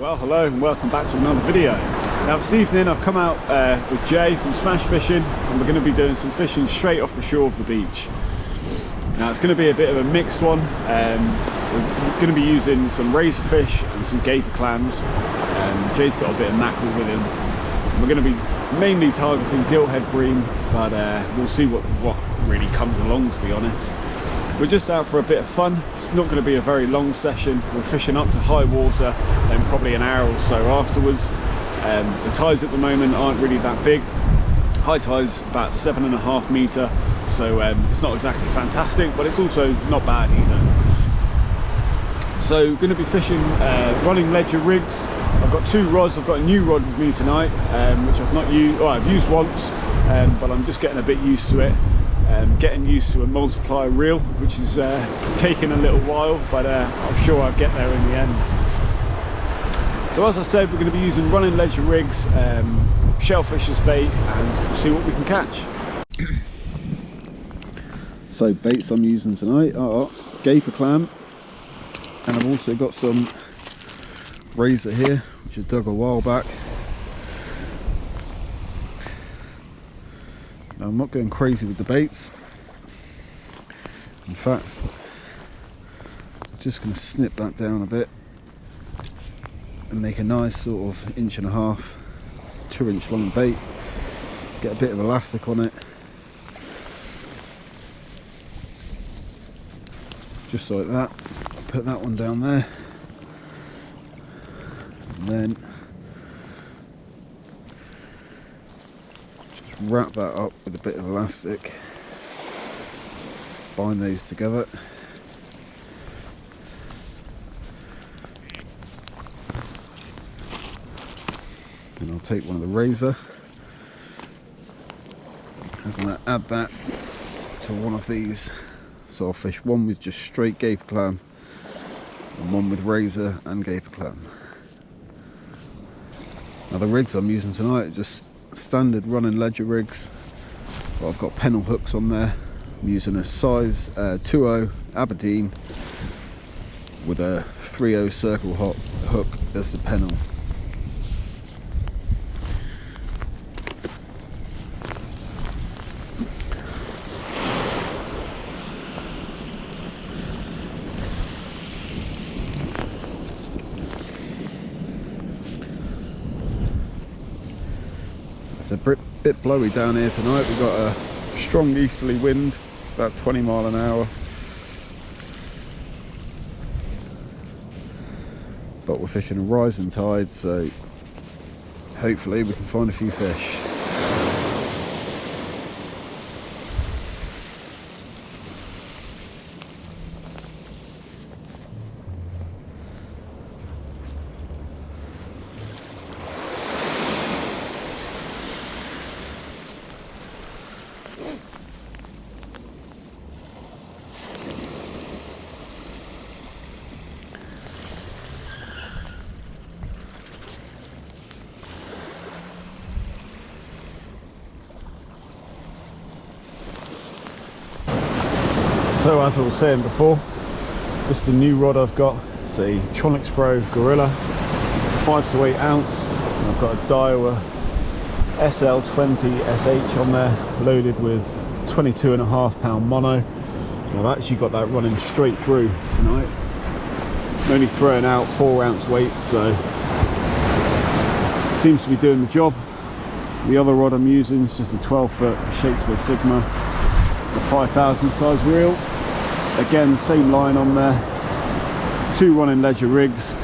Well, hello and welcome back to another video. Now this evening I've come out with Jay from Smash Fishing, and we're going to be doing some fishing straight off the shore of the beach. Now it's going to be a bit of a mixed one. We're going to be using some razor fish and some gaper clams. Jay's got a bit of mackerel with him. We're going to be mainly targeting Gilthead Bream, but we'll see what really comes along, to be honest. We're just out for a bit of fun. It's not going to be a very long session. We're fishing up to high water, then probably an hour or so afterwards. The tides at the moment aren't really that big. High tide's about 7.5 metre, so it's not exactly fantastic, but it's also not bad either. So we're going to be fishing running ledger rigs. I've got two rods. I've got a new rod with me tonight, which I've not used. Well, I've used once, but I'm just getting a bit used to it. Getting used to a multiplier reel, which is taking a little while, but I'm sure I'll get there in the end. So as I said, we're going to be using running ledger rigs, shellfish as bait, and we'll see what we can catch. So baits I'm using tonight are gaper clam, and I've also got some razor here, which I dug a while back. Now, I'm not going crazy with the baits. In fact, I'm just going to snip that down a bit and make a nice sort of 1.5 to 2-inch long bait. Get a bit of elastic on it, just like that. Put that one down there, and then wrap that up with a bit of elastic, bind those together, and I'll take one of the razor. I'm going to add that to one of these. So I'll fish one with just straight gaper clam and one with razor and gaper clam. Now the rigs I'm using tonight are just standard running ledger rigs, but I've got pennel hooks on there. I'm using a size 2.0 Aberdeen with a 3.0 circle hook as the pennel. It's a bit blowy down here tonight. We've got a strong easterly wind. It's about 20 mile an hour, but we're fishing a rising tide, so hopefully we can find a few fish. So as I was saying before, this is the new rod I've got. It's a Tronics Pro Gorilla, 5 to 8 ounce. And I've got a Daiwa SL20 SH on there, loaded with 22.5 pound mono. And I've actually got that running straight through tonight. I'm only throwing out 4 ounce weights, so it seems to be doing the job. The other rod I'm using is just a 12-foot Shakespeare Sigma, the 5,000 size reel. Again, same line on there, 2 running ledger rigs,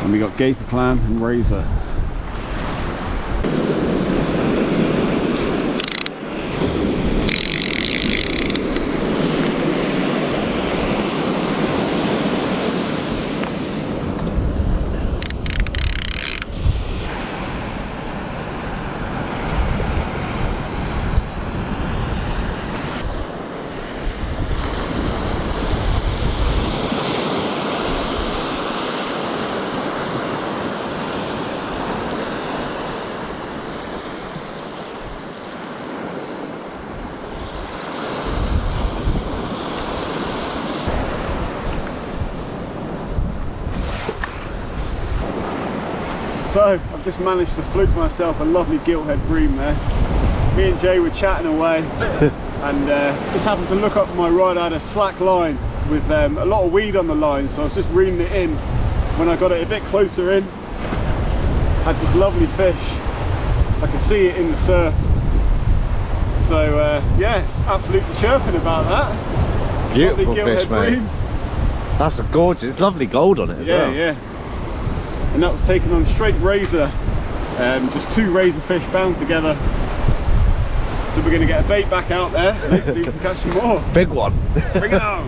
and we got gaper clam and razor. So I've just managed to fluke myself a lovely Gilthead Bream there. Me and Jay were chatting away and just happened to look up my rod. I had a slack line with a lot of weed on the line, so I was just reeling it in. When I got it a bit closer in, I had this lovely fish. I could see it in the surf. So yeah, absolutely chirping about that. Beautiful fish, mate. Bream. That's a gorgeous, lovely gold on it as well. Yeah. And that was taken on straight razor, just 2 razor fish bound together. So we're going to get a bait back out there, and hopefully we can catch some more. Big one. Bring it on.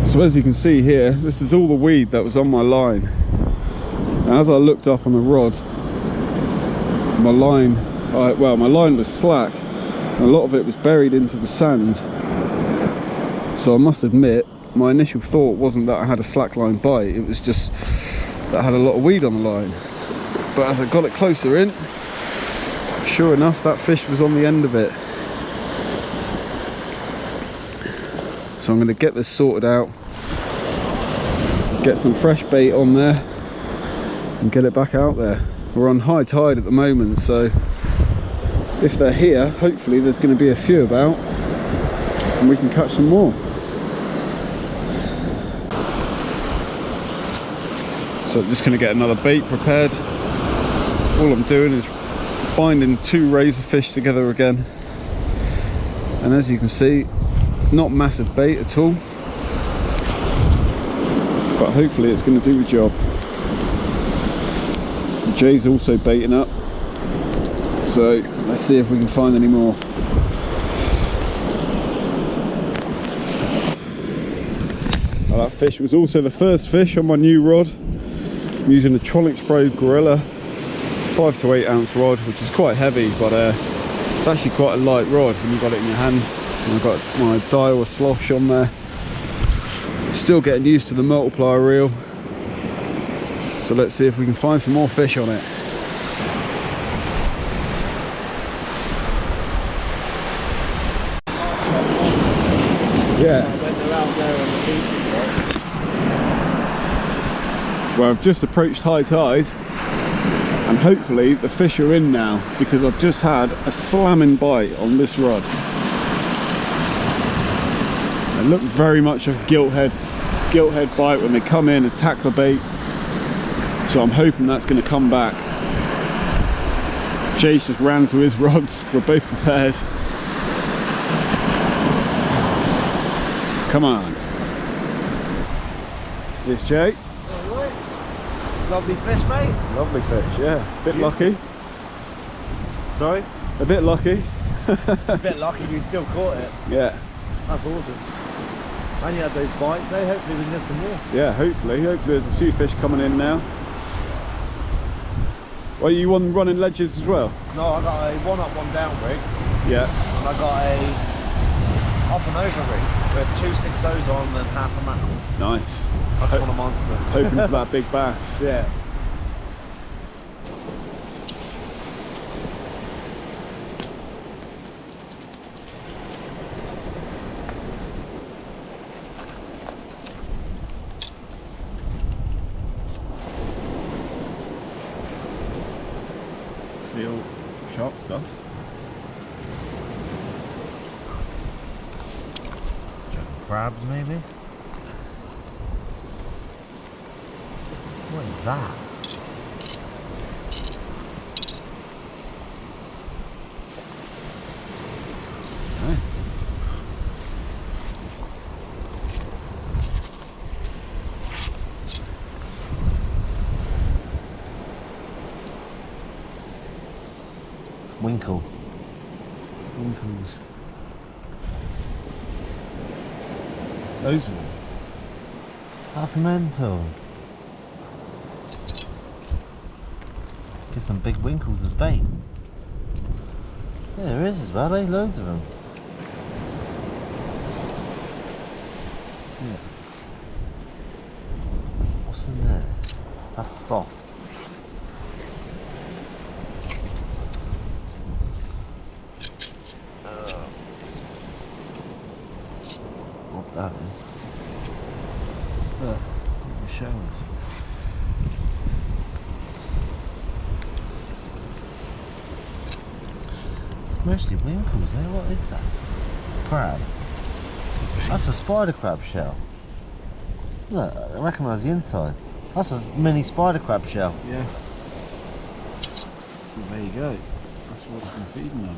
So as you can see here, this is all the weed that was on my line. Now, as I looked up on the rod, my line was slack, and a lot of it was buried into the sand. So I must admit, my initial thought wasn't that I had a slack line bite, it was just that I had a lot of weed on the line. But as I got it closer in, sure enough, that fish was on the end of it. So I'm going to get this sorted out, get some fresh bait on there and get it back out there. We're on high tide at the moment, so if they're here, hopefully there's going to be a few about and we can catch some more. So I'm just going to get another bait prepared. All I'm doing is binding 2 razor fish together again, and as you can see, it's not massive bait at all, but hopefully it's going to do the job. Jay's also baiting up, so let's see if we can find any more. Well, that fish was also the first fish on my new rod. I'm using a Trollics Pro Gorilla 5 to 8 ounce rod, which is quite heavy, but it's actually quite a light rod when you've got it in your hand. And I've got my Daiwa slosh on there. Still getting used to the multiplier reel. So let's see if we can find some more fish on it. Yeah. When they're out there on the beach. Well, I've just approached high tide, and hopefully the fish are in now, because I've just had a slamming bite on this rod. It looked very much a Gilthead bite when they come in, attack the bait. So I'm hoping that's going to come back. Jay's just ran to his rods. We're both prepared. Come on. Yes, Jay. Lovely fish, mate. Lovely fish, yeah. Bit lucky. Sorry? A bit lucky. A bit lucky you still caught it. Yeah. That's awesome. And you had those bites, eh? Hopefully we can get some more. Yeah, hopefully there's a few fish coming in now. Well, you running ledges as well? No, I got a 1 up, 1 down rig. Yeah. And I got a up and over rig with 2 6.0s on and half a mackerel. Nice. I just want a monster. Hoping for that big bass. Yeah. Feel sharp stuff. Crabs, maybe? What is that? Okay. Winkle. Winkles. Those are. That's mental. Get some big winkles as bait. Yeah, there is as well, eh? Loads of them. Yeah. What's in there? That's soft. What that is? Look, the shells. Mostly winkles there. What is that? Crab. That's a spider crab shell. Look, I recognise the inside. That's a mini spider crab shell. Yeah. Well, there you go. That's what it's been feeding on.